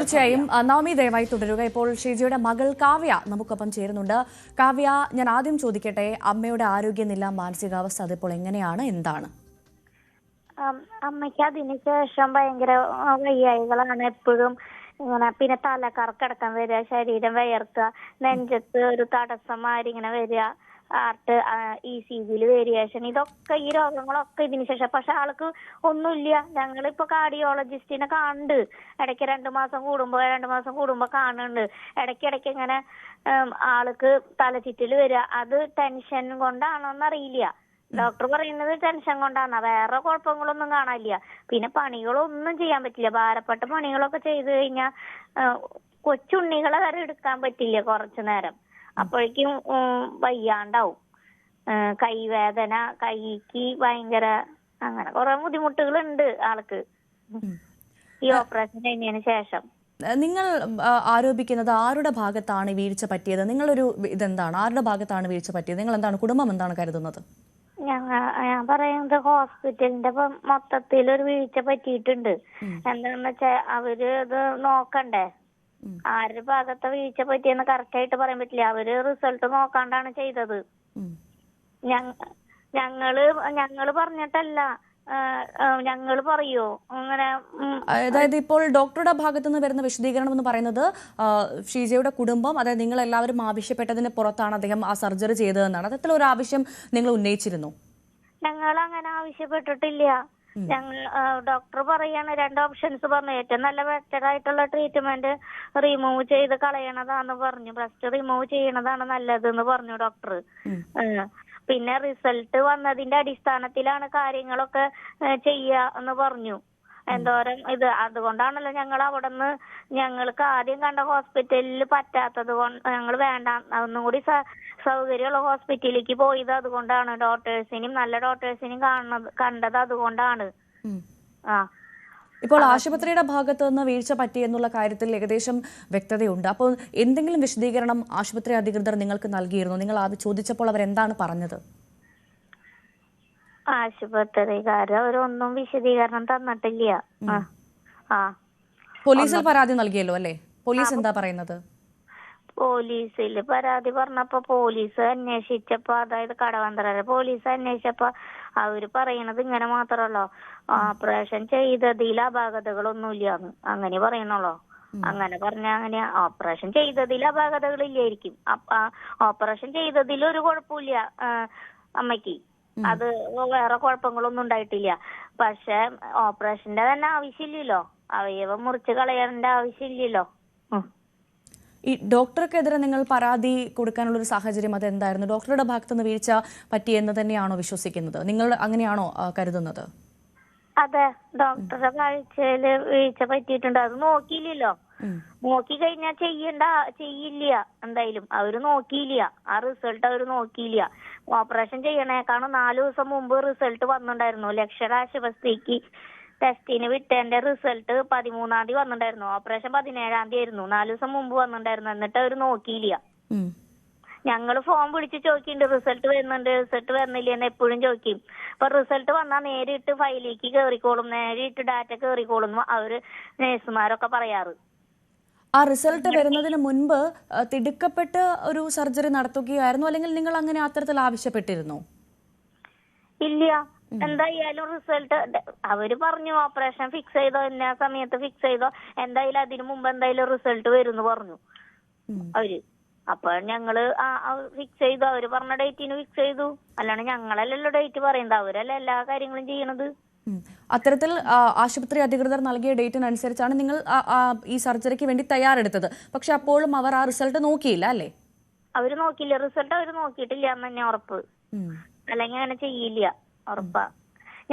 തീർച്ചയായും നവമി ദയവായി തുടരുക. ഇപ്പോൾ ഷീജയുടെ മകൾ കാവ്യ നമുക്കൊപ്പം ചേരുന്നുണ്ട്. കാവ്യ, ഞാൻ ആദ്യം ചോദിക്കട്ടെ, അമ്മയുടെ ആരോഗ്യനില, മാനസികാവസ്ഥ അതിപ്പോൾ എങ്ങനെയാണ്, എന്താണ്? അമ്മയ്ക്ക് അതിനുശേഷം ഭയങ്കര വയ്യായികളാണ് എപ്പോഴും. ഇങ്ങനെ പിന്നെ തലക്കറക്കടക്കം വരിക, ശരീരം വിയർക്കുക, നെഞ്ചത്ത് ഒരു തടസ്സം മാറി ഇങ്ങനെ വരിക, ഹാർട്ട് ECG വേരിയേഷൻ, ഇതൊക്കെ ഈ രോഗങ്ങളൊക്കെ ഇതിന് ശേഷം. പക്ഷെ ആൾക്ക് ഒന്നുമില്ല. ഞങ്ങളിപ്പോ കാർഡിയോളജിസ്റ്റിനെ കാണുന്നുണ്ട്. ഇടയ്ക്ക് 2 മാസം കൂടുമ്പോ കാണുന്നുണ്ട്. ഇടയ്ക്കിടയ്ക്ക് ഇങ്ങനെ ആൾക്ക് തലചുറ്റൽ വരിക. അത് ടെൻഷൻ കൊണ്ടാണോന്നറിയില്ല. ഡോക്ടർ പറയുന്നത് ടെൻഷൻ കൊണ്ടാണ്, വേറെ കുഴപ്പങ്ങളൊന്നും കാണാനില്ല. പിന്നെ പണികളൊന്നും ചെയ്യാൻ പറ്റില്ല. ഭാരപ്പെട്ട പണികളൊക്കെ ചെയ്തു കഴിഞ്ഞാൽ കൊച്ചുണ്ണികളെ വരെ എടുക്കാൻ പറ്റില്ല കുറച്ചു നേരം. അപ്പോഴേക്കും വയ്യാണ്ടാവും. കൈവേദന, കൈക്ക് ഭയങ്കര, അങ്ങനെ കുറെ ബുദ്ധിമുട്ടുകളുണ്ട് ആൾക്ക് ഈ ഓപ്പറേഷൻ കഴിഞ്ഞതിന് ശേഷം. നിങ്ങൾ ആരോപിക്കുന്നത് ആരുടെ ഭാഗത്താണ് വീഴ്ച പറ്റിയത്? നിങ്ങളൊരു ഇതെന്താണ്, ആരുടെ ഭാഗത്താണ് വീഴ്ച പറ്റിയത്? നിങ്ങൾ എന്താണ്, കുടുംബം എന്താണ് കരുതുന്നത്? ഞാൻ പറയുന്നത് ഹോസ്പിറ്റലിന്റെ മൊത്തത്തിൽ ഒരു വീഴ്ച പറ്റിയിട്ടുണ്ട്. എന്താണെന്ന് വെച്ചാൽ അവര് ഇത് നോക്കണ്ടേ, ആരുടെ ഭാഗത്തെ വീഴ്ച പറ്റിയെന്ന് കറക്റ്റ് ആയിട്ട് പറയാൻ പറ്റില്ല. അവര് റിസൾട്ട് നോക്കാണ്ടാണ് ചെയ്തത്. ഞങ്ങള് പറഞ്ഞിട്ടല്ല, ഞങ്ങള് പറയോ അങ്ങനെ. അതായത് ഇപ്പോൾ ഡോക്ടറുടെ ഭാഗത്തു നിന്ന് വരുന്ന വിശദീകരണം എന്ന് പറയുന്നത് ഷീജയുടെ കുടുംബം, അതായത് നിങ്ങൾ എല്ലാവരും ആവശ്യപ്പെട്ടതിന് പുറത്താണ് അദ്ദേഹം ആ സർജറി ചെയ്തതെന്നാണ്. അത്തരത്തിലൊരു ആവശ്യം നിങ്ങൾ ഉന്നയിച്ചിരുന്നു? ഞങ്ങൾ അങ്ങനെ ആവശ്യപ്പെട്ടിട്ടില്ല. ഡോക്ടർ പറയാണ് 2 ഓപ്ഷൻസ് പറഞ്ഞു. ഏറ്റവും നല്ല ബെറ്റർ ആയിട്ടുള്ള ട്രീറ്റ്മെന്റ് റിമൂവ് ചെയ്ത് കളയണതാന്ന് പറഞ്ഞു. ബ്രസ്റ്റ് റിമൂവ് ചെയ്യണതാണ് നല്ലതെന്ന് പറഞ്ഞു ഡോക്ടർ. പിന്നെ റിസൾട്ട് വന്നതിന്റെ അടിസ്ഥാനത്തിലാണ് കാര്യങ്ങളൊക്കെ എന്ന് പറഞ്ഞു. എന്തോരം ഇത്, അതുകൊണ്ടാണല്ലോ ഞങ്ങൾ അവിടുന്ന്, ഞങ്ങൾക്ക് ആദ്യം കണ്ട ഹോസ്പിറ്റലിൽ പറ്റാത്തത് കൊണ്ട് ഞങ്ങൾ വേണ്ട, ഒന്നും കൂടി സൗകര്യമുള്ള ഹോസ്പിറ്റലിലേക്ക് പോയത് അതുകൊണ്ടാണ്. നല്ല ഡോക്ടേഴ്സിനെയും കണ്ടത് അതുകൊണ്ടാണ്. ഇപ്പോൾ ആശുപത്രിയുടെ ഭാഗത്ത് നിന്ന് വീഴ്ച പറ്റി എന്നുള്ള കാര്യത്തിൽ ഏകദേശം വ്യക്തതയുണ്ട്. അപ്പോൾ എന്തെങ്കിലും വിശദീകരണം ആശുപത്രി അധികൃതർ നിങ്ങൾക്ക് നൽകിയിരുന്നു? നിങ്ങൾ അത് ചോദിച്ചപ്പോൾ അവർ എന്താണ് പറഞ്ഞത്? ആശുപത്രിക്കാര് അവരൊന്നും വിശദീകരണം തന്നിട്ടില്ല. പോലീസിൽ പരാതി നൽകിയല്ലോ അല്ലേ? പോലീസ് എന്താ പറയുന്നത്? പോലീസിൽ പരാതി പറഞ്ഞപ്പോ പോലീസ് അന്വേഷിച്ചപ്പോ, അതായത് കടവന്ത്രര പോലീസ് അന്വേഷിച്ചപ്പോ അവര് പറയണത് ഇങ്ങനെ മാത്രമല്ലോ, ഓപ്പറേഷൻ ചെയ്തതിൽ അപാകതകളൊന്നുമില്ലാന്ന് അങ്ങനെ പറയണല്ലോ. അങ്ങനെ അങ്ങനെ ഓപ്പറേഷൻ ചെയ്തതിൽ അപാകതകളില്ലായിരിക്കും. ഓപ്പറേഷൻ ചെയ്തതിൽ ഒരു കുഴപ്പമില്ല അമ്മയ്ക്ക്, അത് വേറെ കുഴപ്പങ്ങളൊന്നും ഉണ്ടായിട്ടില്ല. പക്ഷെ ഓപ്പറേഷന്റെ തന്നെ ആവശ്യമില്ലല്ലോ, അവയവം മുറിച്ച് കളയേണ്ട ആവശ്യമില്ലല്ലോ. ഈ ഡോക്ടർക്കെതിരെ നിങ്ങൾ പരാതി കൊടുക്കാനുള്ള ഒരു സാഹചര്യം അതെന്തായിരുന്നു? ഡോക്ടറുടെ ഭാഗത്തുനിന്ന് വീഴ്ച പറ്റിയെന്ന് തന്നെയാണോ വിശ്വസിക്കുന്നത്? നിങ്ങൾ അങ്ങനെയാണോ കരുതുന്നത്? അതെ, ഡോക്ടറുടെ കാഴ്ചയില് വീഴ്ച പറ്റിയിട്ടുണ്ട്. അത് നോക്കിയില്ലല്ലോ. നോക്കി കഴിഞ്ഞാൽ ചെയ്യില്ല. എന്തായാലും അവര് നോക്കിയില്ല. ആ റിസൾട്ട് അവര് നോക്കിയില്ല. ഓപ്പറേഷൻ ചെയ്യണേക്കാണ് 4 ദിവസം മുമ്പ് റിസൾട്ട് വന്നിട്ടുണ്ടായിരുന്നു. ലക്ഷണ ആശുപത്രിക്ക് ടെസ്റ്റിന് വിട്ടതിന്റെ റിസൾട്ട് 13-ാം തീയതി വന്നിട്ടുണ്ടായിരുന്നു. ഓപ്പറേഷൻ 17-ാം തീയതി ആയിരുന്നു. 4 ദിവസം മുമ്പ് വന്നിട്ടുണ്ടായിരുന്നു. എന്നിട്ട് അവര് നോക്കിയില്ല. ഞങ്ങള് ഫോൺ വിളിച്ച് ചോദിക്കുന്നുണ്ട്, റിസൾട്ട് വരുന്നുണ്ട്, റിസൾട്ട് വരുന്നില്ല എന്ന് എപ്പോഴും ചോദിക്കും. അപ്പൊ റിസൾട്ട് വന്നാൽ നേരിട്ട് ഫയലിലേക്ക് കേറിക്കോളും, നേരിട്ട് ഡാറ്റ കേറിക്കോളും അവര് നഴ്സുമാരൊക്കെ പറയാറ്. ആ റിസൾട്ട് വരുന്നതിന് മുൻപ് തിടുക്കപ്പെട്ട് ഒരു സർജറി നടത്തുകയായിരുന്നു, അല്ലെങ്കിൽ നിങ്ങൾ അങ്ങനെ അത്തരത്തിൽ ആവശ്യപ്പെട്ടിരുന്നോ? ഇല്ല, എന്തായാലും റിസൾട്ട് അവര് പറഞ്ഞു ഓപ്പറേഷൻ ഫിക്സ് ചെയ്തോ, എല്ലാ സമയത്ത് ഫിക്സ് ചെയ്തോ, എന്തായാലും അതിനു മുമ്പ് എന്തായാലും റിസൾട്ട് വരുന്നു പറഞ്ഞു അവര്. അപ്പൊ ഞങ്ങള് ഫിക്സ് ചെയ്തു, അവര് പറഞ്ഞ ഡേറ്റിന് ഫിക്സ് ചെയ്തു. അല്ലാണ്ട് ഞങ്ങളല്ലല്ലോ ഡേറ്റ് പറയുന്നത്, അവരല്ല എല്ലാ കാര്യങ്ങളും ചെയ്യണത്. അത്തരത്തിൽ ആശുപത്രി അധികൃതർ നൽകിയ ഡേറ്റിനനുസരിച്ചാണ് നിങ്ങൾ ഈ സർജറിക്ക് വേണ്ടി തയ്യാറെടുത്തത്. പക്ഷെ അപ്പോഴും അവർ ആ റിസൾട്ട് നോക്കിയില്ല അല്ലേ? അവര് നോക്കിയില്ല, റിസൾട്ട് അവര് നോക്കിയിട്ടില്ല എന്ന് തന്നെ ഉറപ്പ്. അല്ലെങ്കിൽ അങ്ങനെ ചെയ്യില്ല, ഉറപ്പാ.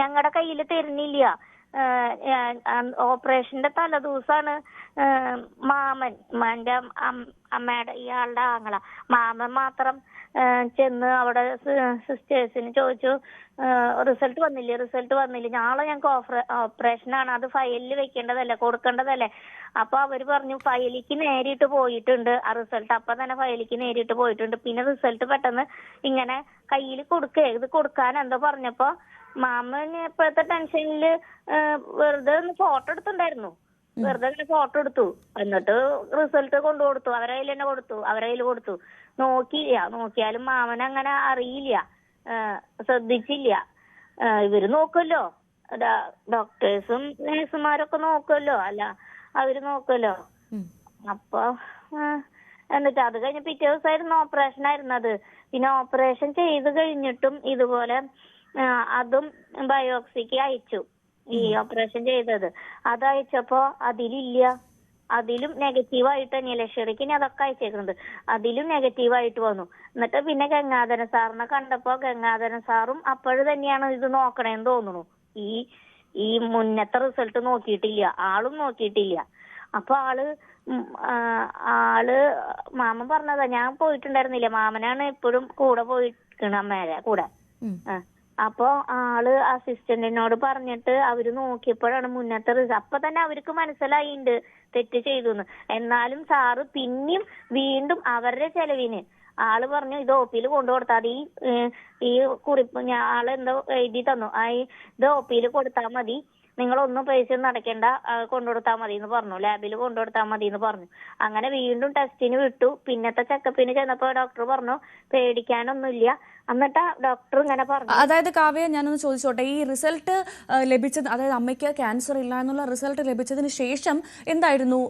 ഞങ്ങളുടെ കയ്യിൽ തരുന്നില്ല. ഓപ്പറേഷന്റെ തലേദിവസാണ് എന്റെ അമ്മയുടെ ഇയാളുടെ ആങ്ങള മാമൻ മാത്രം ചെന്ന് അവിടെ സിസ്റ്റേഴ്സിന് ചോദിച്ചു, റിസൾട്ട് വന്നില്ല, നാളെ ഞങ്ങൾക്ക് ഓപ്പറേഷനാണ്, അത് ഫയലിൽ വെക്കേണ്ടതല്ലേ, കൊടുക്കേണ്ടതല്ലേ. അപ്പൊ അവര് പറഞ്ഞു ഫയലിക്ക് നേരിട്ട് പോയിട്ടുണ്ട് ആ റിസൾട്ട്. അപ്പൊ തന്നെ ഫയലിക്ക് നേരിട്ട് പോയിട്ടുണ്ട്. പിന്നെ റിസൾട്ട് പെട്ടെന്ന് ഇങ്ങനെ കയ്യിൽ ഇത് കൊടുക്കാൻ എന്തോ പറഞ്ഞപ്പോ മാമന് ഇപ്പോഴത്തെ ടെൻഷനില് വെറുതെ ഒന്ന് ഫോട്ടോ എടുത്തിട്ടുണ്ടായിരുന്നു. വെറുതെ ഇങ്ങനെ ഫോട്ടോ എടുത്തു. എന്നിട്ട് റിസൾട്ട് കൊണ്ടുകൊടുത്തു. അവരെ കയ്യിൽ തന്നെ കൊടുത്തു. അവരെ കയ്യിൽ കൊടുത്തു. നോക്കിയാലും മാമൻ അങ്ങനെ അറിയില്ല, ശ്രദ്ധിച്ചില്ല. ഇവര് നോക്കുമല്ലോ, ഡോക്ടേഴ്സും നേഴ്സുമാരൊക്കെ നോക്കുമല്ലോ, അല്ല അവര് നോക്കുമല്ലോ. അപ്പൊ എന്നിട്ട് അത് കഴിഞ്ഞ് പിറ്റേ ദിവസമായിരുന്നു ഓപ്പറേഷൻ ആയിരുന്നത്. പിന്നെ ഓപ്പറേഷൻ ചെയ്ത് കഴിഞ്ഞിട്ടും ഇതുപോലെ അതും ബയോപ്സിക്ക് അയച്ചു. ഈ ഓപ്പറേഷൻ ചെയ്തത് അത് അയച്ചപ്പോ അതിലും നെഗറ്റീവായിട്ട് തന്നെയല്ലേ ശരിക്കും അതൊക്കെ അയച്ചേക്കുന്നത്. അതിലും നെഗറ്റീവായിട്ട് വന്നു. എന്നിട്ട് പിന്നെ ഗംഗാധരൻ സാറിനെ കണ്ടപ്പോ ഗംഗാധരൻ സാറും അപ്പോഴും തന്നെയാണ് ഇത് നോക്കണേന്ന് തോന്നുന്നു. ഈ മുന്നത്തെ റിസൾട്ട് നോക്കിയിട്ടില്ല, ആളും നോക്കിയിട്ടില്ല. അപ്പൊ ആള് മാമൻ പറഞ്ഞതാ, ഞാൻ പോയിട്ടുണ്ടായിരുന്നില്ല, മാമനാണ് എപ്പോഴും കൂടെ പോയിക്കണ അമ്മേരെ കൂടെ. അപ്പൊ ആള് അസിസ്റ്റന്റിനോട് പറഞ്ഞിട്ട് അവര് നോക്കിയപ്പോഴാണ് മുന്നത്തെ റിസൾട്ട്. അപ്പൊ തന്നെ അവർക്ക് മനസ്സിലായിണ്ട് തെറ്റ് ചെയ്തു. എന്നാലും സാറ് പിന്നെയും വീണ്ടും അവരുടെ ചെലവിന് ആള് പറഞ്ഞു ഇത് OP-യിൽ കൊണ്ടുകൊടുത്താൽ ഈ കുറിപ്പ് ആളെന്തോ എഴുതി തന്നു, ഇത് OP-യിൽ കൊടുത്താൽ മതി, നിങ്ങളൊന്നും പൈസ ഒന്നും അടയ്ക്കണ്ട, കൊണ്ടുകൊടുത്താൽ മതി എന്ന് പറഞ്ഞു, ലാബിൽ കൊണ്ടുകൊടുത്താൽ മതി എന്ന് പറഞ്ഞു. അങ്ങനെ വീണ്ടും ടെസ്റ്റിന് വിട്ടു. പിന്നത്തെ ചെക്കപ്പിന് ചെന്നപ്പോ ഡോക്ടർ പറഞ്ഞു പേടിക്കാനൊന്നുമില്ല. എന്നിട്ടാ ഡോക്ടർ ഇങ്ങനെ പറഞ്ഞു. അതായത് കാവ്യ, ഞാനൊന്ന് ചോദിച്ചോട്ടെ, ഈ റിസൾട്ട് ലഭിച്ചത്, അതായത് അമ്മയ്ക്ക് ക്യാൻസർ ഇല്ല എന്നുള്ള റിസൾട്ട് ലഭിച്ചതിന് ശേഷം എന്തായിരുന്നു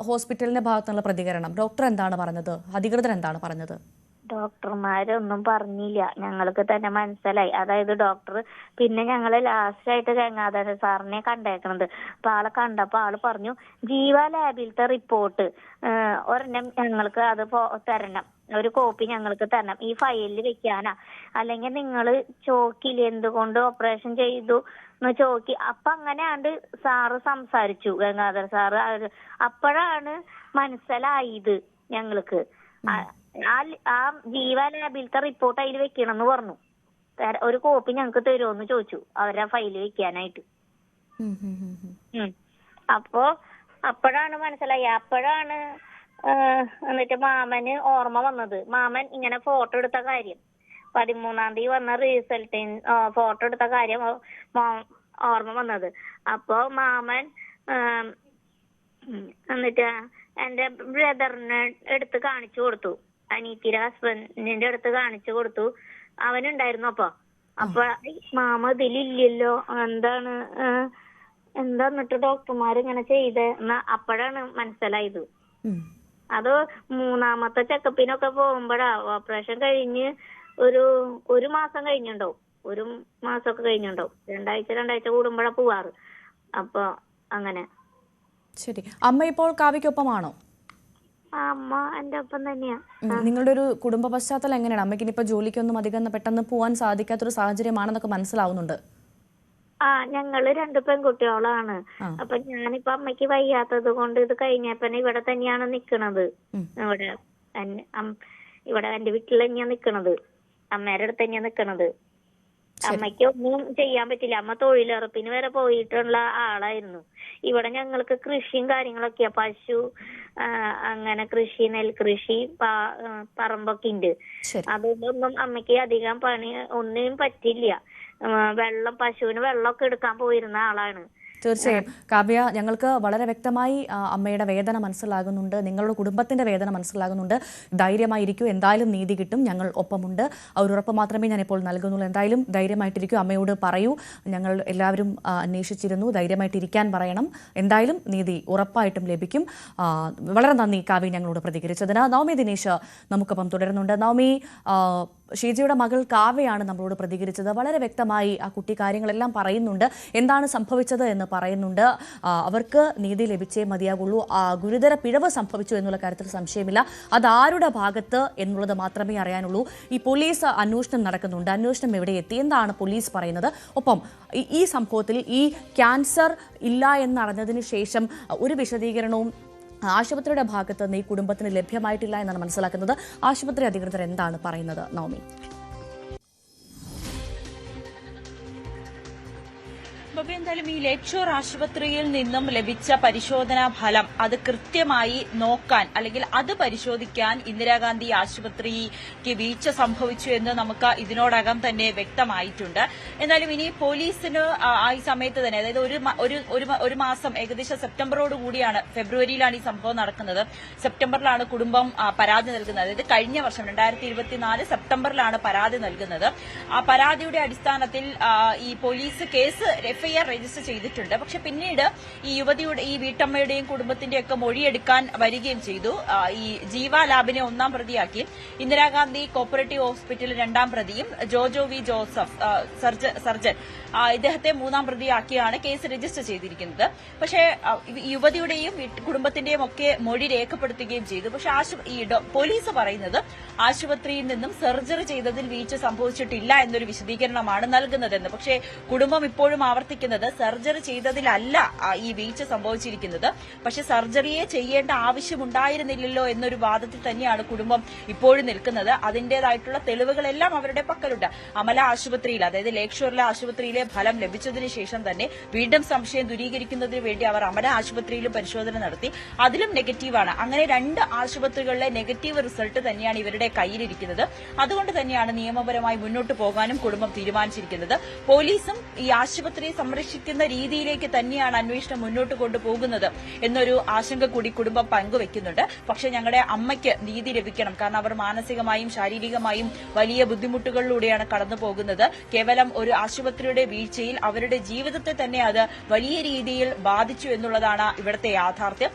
ഹോസ്പിറ്റലിന്റെ ഭാഗത്തുനിന്നുള്ള പ്രതികരണം? ഡോക്ടർ എന്താണ് പറഞ്ഞത്? അധികൃതർ എന്താണ് പറഞ്ഞത്? ഡോക്ടർമാരൊന്നും പറഞ്ഞില്ല, ഞങ്ങൾക്ക് തന്നെ മനസ്സിലായി. അതായത് ഡോക്ടർ പിന്നെ ഞങ്ങള് ലാസ്റ്റ് ആയിട്ട് ഗംഗാധരൻ സാറിനെ കണ്ടേക്കണത്. അപ്പൊ ആളെ കണ്ടപ്പോ ആള് പറഞ്ഞു ജീവ ലാബിലത്തെ റിപ്പോർട്ട് ഒരെണ്ണം ഞങ്ങൾക്ക് അത് തരണം, ഒരു കോപ്പി ഞങ്ങൾക്ക് തരണം, ഈ ഫയലിൽ വെക്കാനാ, അല്ലെങ്കിൽ നിങ്ങള് ചോക്കിൽ എന്തുകൊണ്ട് ഓപ്പറേഷൻ ചെയ്തു എന്ന് ചോക്കി. അപ്പൊ അങ്ങനെയാണ്ട് സാറ് സംസാരിച്ചു, ഗംഗാധര സാറ്. അപ്പോഴാണ് മനസ്സിലായത് ഞങ്ങൾക്ക്. ആ ജീവ ലാബിലത്തെ റിപ്പോർട്ട് അതിൽ വെക്കണം എന്ന് പറഞ്ഞു. ഒരു കോപ്പി ഞങ്ങക്ക് തരുമോന്ന് ചോദിച്ചു അവരെ ഫയല് വെക്കാനായിട്ട്. അപ്പോഴാണ് മനസ്സിലായി. അപ്പോഴാണ് എന്നിട്ട് മാമന് ഓർമ്മ വന്നത്. മാമൻ ഇങ്ങനെ ഫോട്ടോ എടുത്ത കാര്യം, 13-ാം തീയതി വന്ന റിസൾട്ടിന് ഫോട്ടോ എടുത്ത കാര്യം ഓർമ്മ വന്നത്. അപ്പൊ മാമൻ എന്നിട്ട് എന്റെ ബ്രദറിനെ എടുത്ത് കാണിച്ചു കൊടുത്തു, അനീത്തിയുടെ ഹസ്ബൻഡിന്റെ അടുത്ത് കാണിച്ചു കൊടുത്തു. അവനുണ്ടായിരുന്നു. അപ്പൊ മാമ ഇതിലില്ലല്ലോ, എന്താന്നിട്ട് ഡോക്ടർമാർ ഇങ്ങനെ ചെയ്തെന്ന അപ്പോഴാണ് മനസ്സിലായത്. അത് 3-ാമത്തെ ചെക്കപ്പിനൊക്കെ പോകുമ്പോഴാ, ഓപ്പറേഷൻ കഴിഞ്ഞ് ഒരു മാസം കഴിഞ്ഞുണ്ടാവും, 1 മാസമൊക്കെ കഴിഞ്ഞുണ്ടാവും, 2 ആഴ്ച കൂടുമ്പോഴാ പോവാറ്. അപ്പൊ അങ്ങനെ. ശരി, അമ്മ ഇപ്പോൾ കാവ്യക്കൊപ്പമാണോ? അമ്മ എന്റെ ഒപ്പം തന്നെയാ. നിങ്ങളുടെ ഒരു കുടുംബ പശ്ചാത്തലം എങ്ങനെയാണ്? അമ്മയ്ക്ക് ഇനിയിപ്പോ ജോലിക്കൊന്നും അധികം പെട്ടെന്ന് പോവാൻ സാധിക്കാത്തൊരു സാഹചര്യമാണെന്നൊക്കെ മനസ്സിലാവുന്നുണ്ട്. ഞങ്ങള് 2 പെൺകുട്ടികളാണ്. അപ്പൊ ഞാനിപ്പോ അമ്മയ്ക്ക് വയ്യാത്തത് കൊണ്ട് ഇത് കഴിഞ്ഞപ്പോ ഇവിടെ തന്നെയാണ് നിക്കണത്. ഇവിടെ എന്റെ വീട്ടിൽ തന്നെയാ നിക്കണത്, അമ്മേടെ അടുത്ത് തന്നെയാ നിക്കണത്. അമ്മയ്ക്ക് ഒന്നും ചെയ്യാൻ പറ്റില്ല. അമ്മ തൊഴിലുറപ്പിന് വരെ പോയിട്ടുള്ള ആളായിരുന്നു. ഇവിടെ ഞങ്ങൾക്ക് കൃഷിയും കാര്യങ്ങളൊക്കെയാ, പശു, അങ്ങനെ കൃഷി, നെൽകൃഷി, പറമ്പൊക്കെ ഉണ്ട്. അതുകൊണ്ടൊന്നും അമ്മയ്ക്ക് അധികം പണി ഒന്നിനും പറ്റില്ല. പശുവിന് വെള്ളമൊക്കെ എടുക്കാൻ പോയിരുന്ന ആളാണ്. തീർച്ചയായും കാവ്യ, ഞങ്ങൾക്ക് വളരെ വ്യക്തമായി അമ്മയുടെ വേദന മനസ്സിലാകുന്നുണ്ട്, നിങ്ങളുടെ കുടുംബത്തിന്റെ വേദന മനസ്സിലാകുന്നുണ്ട്. ധൈര്യമായിരിക്കൂ, എന്തായാലും നീതി കിട്ടും, ഞങ്ങൾ ഒപ്പമുണ്ട്. ഒരു ഉറപ്പ് മാത്രമേ ഞാൻ ഇപ്പോൾ നൽകുന്നുള്ളൂ. എന്തായാലും ധൈര്യമായിട്ടിരിക്കൂ, അമ്മയോട് പറയൂ, ഞങ്ങൾ എല്ലാവരും അന്വേഷിച്ചിരുന്നു, ധൈര്യമായിട്ടിരിക്കാൻ പറയണം. എന്തായാലും നീതി ഉറപ്പായിട്ടും ലഭിക്കും. വളരെ നന്ദി കാവ്യ ഞങ്ങളോട് പ്രതികരിച്ചതിന്. നവമി ദിനേശ് നമുക്കൊപ്പം തുടരുന്നുണ്ട്. നവമി, ഷീജയുടെ മകൾ കാവ്യയാണ് നമ്മളോട് പ്രതികരിച്ചത്. വളരെ വ്യക്തമായി ആ കുട്ടി കാര്യങ്ങളെല്ലാം പറയുന്നുണ്ട്, എന്താണ് സംഭവിച്ചത് എന്ന് പറയുന്നുണ്ട്. അവർക്ക് നീതി ലഭിച്ചേ മതിയാകുള്ളൂ. ഗുരുതര പിഴവ് സംഭവിച്ചു എന്നുള്ള കാര്യത്തിൽ സംശയമില്ല. അതാരുടെ ഭാഗത്ത് എന്നുള്ളത് മാത്രമേ അറിയാനുള്ളൂ. ഈ പോലീസ് അന്വേഷണം നടക്കുന്നുണ്ട്, അന്വേഷണം എവിടെ എത്തി, എന്താണ് പോലീസ് പറയുന്നത്? ഒപ്പം ഈ സംഭവത്തിൽ ഈ ക്യാൻസർ ഇല്ല എന്നറിഞ്ഞതിന് ശേഷം ഒരു വിശദീകരണവും ആശുപത്രിയുടെ ഭാഗത്ത് നിന്ന് ഈ കുടുംബത്തിന് ലഭ്യമായിട്ടില്ല എന്നാണ് മനസ്സിലാക്കുന്നത്. ആശുപത്രി അധികൃതർ എന്താണ് പറയുന്നത്? നവമി. ഭവ്യ, എന്തായാലും ഈ ലേക്ക് ഷോർ ആശുപത്രിയിൽ നിന്നും ലഭിച്ച പരിശോധനാ ഫലം അത് കൃത്യമായി നോക്കാൻ അല്ലെങ്കിൽ അത് പരിശോധിക്കാൻ ഇന്ദിരാഗാന്ധി ആശുപത്രിക്ക് വീഴ്ച സംഭവിച്ചു എന്ന് നമുക്ക് ഇതിനോടകം തന്നെ വ്യക്തമായിട്ടുണ്ട്. എന്നാലും ഇനി പോലീസിന് ഈ സമയത്ത് തന്നെ, അതായത് ഒരു മാസം ഏകദേശം സെപ്റ്റംബറോടുകൂടിയാണ്, ഫെബ്രുവരിയിലാണ് ഈ സംഭവം നടക്കുന്നത്. സെപ്റ്റംബറിലാണ് കുടുംബം പരാതി നൽകുന്നത്. അതായത് കഴിഞ്ഞ വർഷം 2024 സെപ്റ്റംബറിലാണ് പരാതി നൽകുന്നത്. ആ പരാതിയുടെ അടിസ്ഥാനത്തിൽ ഈ പോലീസ് കേസ് എഫ്ഐആർ രജിസ്റ്റർ ചെയ്തിട്ടുണ്ട്. പക്ഷെ പിന്നീട് ഈ വീട്ടമ്മയുടെയും കുടുംബത്തിന്റെയും ഒക്കെ മൊഴിയെടുക്കാൻ വരികയും ചെയ്തു. ഈ ജീവ ലാബിനെ 1ാം പ്രതിയാക്കി ഇന്ദിരാഗാന്ധി കോപ്പറേറ്റീവ് ഹോസ്പിറ്റൽ 2ാം പ്രതിയും ജോജോ വി ജോസഫ് സർജൻ ഇദ്ദേഹത്തെ 3ാം പ്രതിയാക്കിയാണ് കേസ് രജിസ്റ്റർ ചെയ്തിരിക്കുന്നത്. പക്ഷേ യുവതിയുടെയും കുടുംബത്തിന്റെയും ഒക്കെ മൊഴി രേഖപ്പെടുത്തുകയും ചെയ്തു. പക്ഷെ പോലീസ് പറയുന്നത് ആശുപത്രിയിൽ നിന്നും സർജറി ചെയ്തതിൽ വീഴ്ച സംഭവിച്ചിട്ടില്ല എന്നൊരു വിശദീകരണമാണ് നൽകുന്നതെന്ന്. പക്ഷേ കുടുംബം ഇപ്പോഴും ആവർത്തിക്കുന്നത് സർജറി ചെയ്തതിലല്ല ഈ വീഴ്ച സംഭവിച്ചിരിക്കുന്നത്, പക്ഷെ സർജറിയെ ചെയ്യേണ്ട ആവശ്യമുണ്ടായിരുന്നില്ലല്ലോ എന്നൊരു വാദത്തിൽ തന്നെയാണ് കുടുംബം ഇപ്പോഴും നിൽക്കുന്നത്. അതിന്റേതായിട്ടുള്ള തെളിവുകളെല്ലാം അവരുടെ പക്കലുണ്ട്. അമല ആശുപത്രിയിൽ, അതായത് ലേക്ക് ഷോറിലെ ആശുപത്രിയിലെ ഫലം ലഭിച്ചതിന് ശേഷം തന്നെ വീണ്ടും സംശയം ദൂരീകരിക്കുന്നതിന് വേണ്ടി അവർ അമല ആശുപത്രിയിലും പരിശോധന നടത്തി. അതിലും നെഗറ്റീവാണ്. അങ്ങനെ 2 ആശുപത്രികളിലെ നെഗറ്റീവ് റിസൾട്ട് തന്നെയാണ് ഇവരുടെ കയ്യിലിരിക്കുന്നത്. അതുകൊണ്ട് തന്നെയാണ് നിയമപരമായി മുന്നോട്ട് പോകാനും കുടുംബം തീരുമാനിച്ചിരിക്കുന്നത്. പോലീസും ഈ ആശുപത്രിയെ സംരക്ഷിക്കുന്ന രീതിയിലേക്ക് തന്നെയാണ് അന്വേഷണം മുന്നോട്ട് കൊണ്ടുപോകുന്നത് എന്നൊരു ആശങ്ക കൂടി കുടുംബം പങ്കുവെക്കുന്നുണ്ട്. പക്ഷേ ഞങ്ങളുടെ അമ്മയ്ക്ക് നീതി ലഭിക്കണം, കാരണം അവർ മാനസികമായും ശാരീരികമായും വലിയ ബുദ്ധിമുട്ടുകളിലൂടെയാണ് കടന്നു പോകുന്നത്. കേവലം ഒരു ആശുപത്രിയുടെ വീഴ്ചയിൽ അവരുടെ ജീവിതത്തെ തന്നെ അത് വലിയ രീതിയിൽ ബാധിച്ചു എന്നുള്ളതാണ് ഇവിടുത്തെ യാഥാർത്ഥ്യം.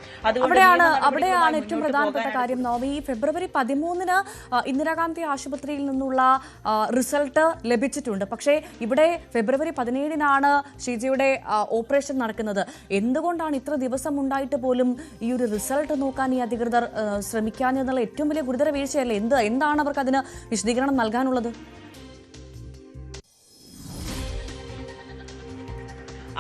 അവിടെയാണ് ഏറ്റവും പ്രധാനപ്പെട്ട കാര്യം നവമി. ഫെബ്രുവരി 13 ഇന്ദിരാഗാന്ധി ആശുപത്രിയിൽ നിന്നുള്ള റിസൾട്ട് ലഭിച്ചിട്ടുണ്ട്. പക്ഷേ ഇവിടെ ഫെബ്രുവരി 17 ഷീജയുടെ ഓപ്പറേഷൻ നടക്കുന്നത്. എന്തുകൊണ്ടാണ് ഇത്ര ദിവസം ഉണ്ടായിട്ട് പോലും ഈ ഒരു റിസൾട്ട് നോക്കാൻ ഈ അധികൃതർ ശ്രമിക്കാഞ്ഞെന്നുള്ള ഏറ്റവും വലിയ ഗുരുതര വീഴ്ചയല്ലേ? എന്താണ് അവർക്ക് അതിന് വിശദീകരണം നൽകാനുള്ളത്?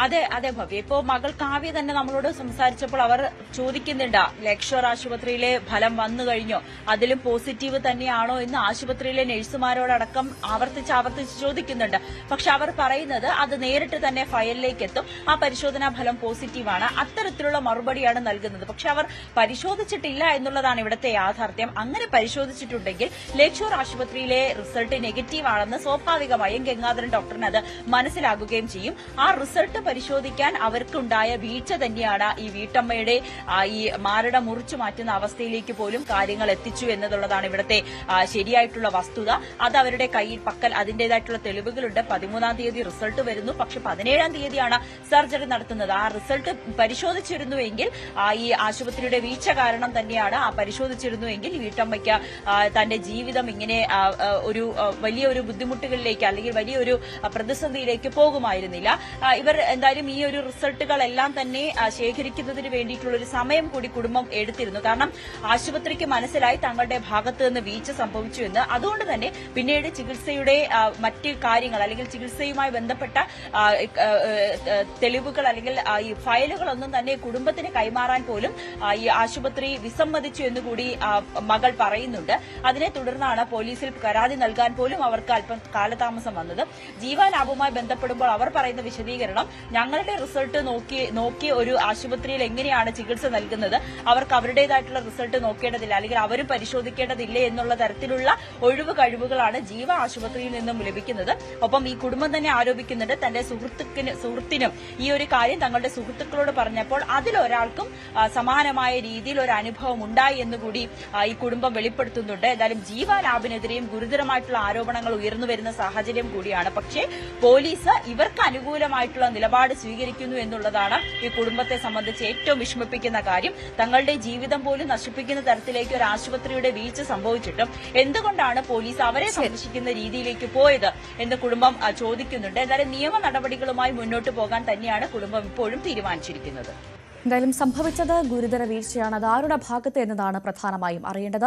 അതെ ഭവ്യ, ഇപ്പോ മകൾ കാവ്യ തന്നെ നമ്മളോട് സംസാരിച്ചപ്പോൾ അവർ ചോദിക്കുന്നുണ്ട്, ലേക്ക് ഷോർ ആശുപത്രിയിലെ ഫലം വന്നു കഴിഞ്ഞോ, അതിലും പോസിറ്റീവ് തന്നെയാണോ എന്ന് ആശുപത്രിയിലെ നഴ്സുമാരോടക്കം ആവർത്തിച്ച് ചോദിക്കുന്നുണ്ട്. പക്ഷെ അവർ പറയുന്നത് അത് നേരിട്ട് തന്നെ ഫയലിലേക്ക് എത്തും, ആ പരിശോധനാ ഫലം പോസിറ്റീവാണ്, അത്തരത്തിലുള്ള മറുപടിയാണ് നൽകുന്നത്. പക്ഷെ അവർ പരിശോധിച്ചിട്ടില്ല എന്നുള്ളതാണ് ഇവിടുത്തെ യാഥാർത്ഥ്യം. അങ്ങനെ പരിശോധിച്ചിട്ടുണ്ടെങ്കിൽ ലേക്ക് ഷോർ ആശുപത്രിയിലെ റിസൾട്ട് നെഗറ്റീവ് ആണെന്ന് സ്വാഭാവികമായും ഗംഗാധരൻ ഡോക്ടറിന് അത് മനസ്സിലാകുകയും ചെയ്യും. ആ റിസൾട്ട് പരിശോധിക്കാൻ അവർക്കുണ്ടായ വീഴ്ച തന്നെയാണ് ഈ വീട്ടമ്മയുടെ ഈ മാരട മുറിച്ചു മാറ്റുന്ന അവസ്ഥയിലേക്ക് പോലും കാര്യങ്ങൾ എത്തിച്ചു എന്നുള്ളതാണ് ഇവിടുത്തെ ശരിയായിട്ടുള്ള വസ്തുത. അത് അവരുടെ പക്കൽ അതിന്റേതായിട്ടുള്ള തെളിവുകളുണ്ട്. 13-ാം തീയതി റിസൾട്ട് വരുന്നു, പക്ഷെ 17-ാം തീയതിയാണ് സർജറി നടത്തുന്നത്. ആ റിസൾട്ട് പരിശോധിച്ചിരുന്നുവെങ്കിൽ ഈ ആശുപത്രിയുടെ വീഴ്ച കാരണം തന്നെയാണ്. ആ പരിശോധിച്ചിരുന്നുവെങ്കിൽ വീട്ടമ്മയ്ക്ക് തന്റെ ജീവിതം ഇങ്ങനെ വലിയൊരു ബുദ്ധിമുട്ടുകളിലേക്ക് അല്ലെങ്കിൽ വലിയൊരു പ്രതിസന്ധിയിലേക്ക് പോകുമായിരുന്നില്ല. ഇവർ എന്തായാലും ഈ ഒരു റിസൾട്ടുകളെല്ലാം തന്നെ ശേഖരിക്കുന്നതിന് വേണ്ടിയിട്ടുള്ള ഒരു സമയം കൂടി കുടുംബം എടുത്തിരുന്നു. കാരണം ആശുപത്രിക്ക് മനസ്സിലായി തങ്ങളുടെ ഭാഗത്ത് നിന്ന് വീഴ്ച സംഭവിച്ചു എന്ന്. അതുകൊണ്ട് തന്നെ പിന്നീട് ചികിത്സയുടെ മറ്റ് കാര്യങ്ങൾ അല്ലെങ്കിൽ ചികിത്സയുമായി ബന്ധപ്പെട്ട തെളിവുകൾ അല്ലെങ്കിൽ ഈ ഫയലുകളൊന്നും തന്നെ കുടുംബത്തിന് കൈമാറാൻ പോലും ഈ ആശുപത്രി വിസമ്മതിച്ചു എന്നുകൂടി മകൾ പറയുന്നുണ്ട്. അതിനെ തുടർന്നാണ് പോലീസിൽ പരാതി നൽകാൻ പോലും അവർക്ക് അല്പം കാലതാമസം വന്നത്. ജീവ ലാബുമായി ബന്ധപ്പെടുമ്പോൾ അവർ പറയുന്ന വിശദീകരണം, ഞങ്ങളുടെ റിസൾട്ട് നോക്കി ഒരു ആശുപത്രിയിൽ എങ്ങനെയാണ് ചികിത്സ നൽകുന്നത്, അവർക്ക് അവരുടേതായിട്ടുള്ള റിസൾട്ട് നോക്കേണ്ടതില്ല അല്ലെങ്കിൽ അവരും പരിശോധിക്കേണ്ടതില്ലേ എന്നുള്ള തരത്തിലുള്ള ഒഴിവ് കഴിവുകളാണ് ജീവ ആശുപത്രിയിൽ നിന്നും ലഭിക്കുന്നത്. ഒപ്പം ഈ കുടുംബം തന്നെ ആരോപിക്കുന്നുണ്ട്, തന്റെ സുഹൃത്തിനും ഈ ഒരു കാര്യം തങ്ങളുടെ സുഹൃത്തുക്കളോട് പറഞ്ഞപ്പോൾ അതിലൊരാൾക്കും സമാനമായ രീതിയിൽ ഒരു അനുഭവം ഉണ്ടായി എന്നുകൂടി ഈ കുടുംബം വെളിപ്പെടുത്തുന്നുണ്ട്. എന്തായാലും ജീവ ലാബിനെതിരെയും ഗുരുതരമായിട്ടുള്ള ആരോപണങ്ങൾ ഉയർന്നുവരുന്ന സാഹചര്യം കൂടിയാണ്. പക്ഷേ പോലീസ് ഇവർക്ക് അനുകൂലമായിട്ടുള്ള നിലപാട് സ്വീകരിക്കുന്നു എന്നുള്ളതാണ് ഈ കുടുംബത്തെ സംബന്ധിച്ച് ഏറ്റവും വിഷമിപ്പിക്കുന്ന കാര്യം. തങ്ങളുടെ ജീവിതം പോലും നശിപ്പിക്കുന്ന തരത്തിലേക്ക് ഒരു ആശുപത്രിയുടെ വീഴ്ച സംഭവിച്ചിട്ടും എന്തുകൊണ്ടാണ് പോലീസ് അവരെ സംരക്ഷിക്കുന്ന രീതിയിലേക്ക് പോയത് എന്ന് കുടുംബം ചോദിക്കുന്നുണ്ട്. എന്തായാലും നിയമ നടപടികളുമായി മുന്നോട്ട് പോകാൻ തന്നെയാണ് കുടുംബം ഇപ്പോഴും തീരുമാനിച്ചിരിക്കുന്നത്. എന്തായാലും സംഭവിച്ചത് ഗുരുതര വീഴ്ചയാണ്. അത് ആരുടെ ഭാഗത്ത് എന്നതാണ് പ്രധാനമായും അറിയേണ്ടത്.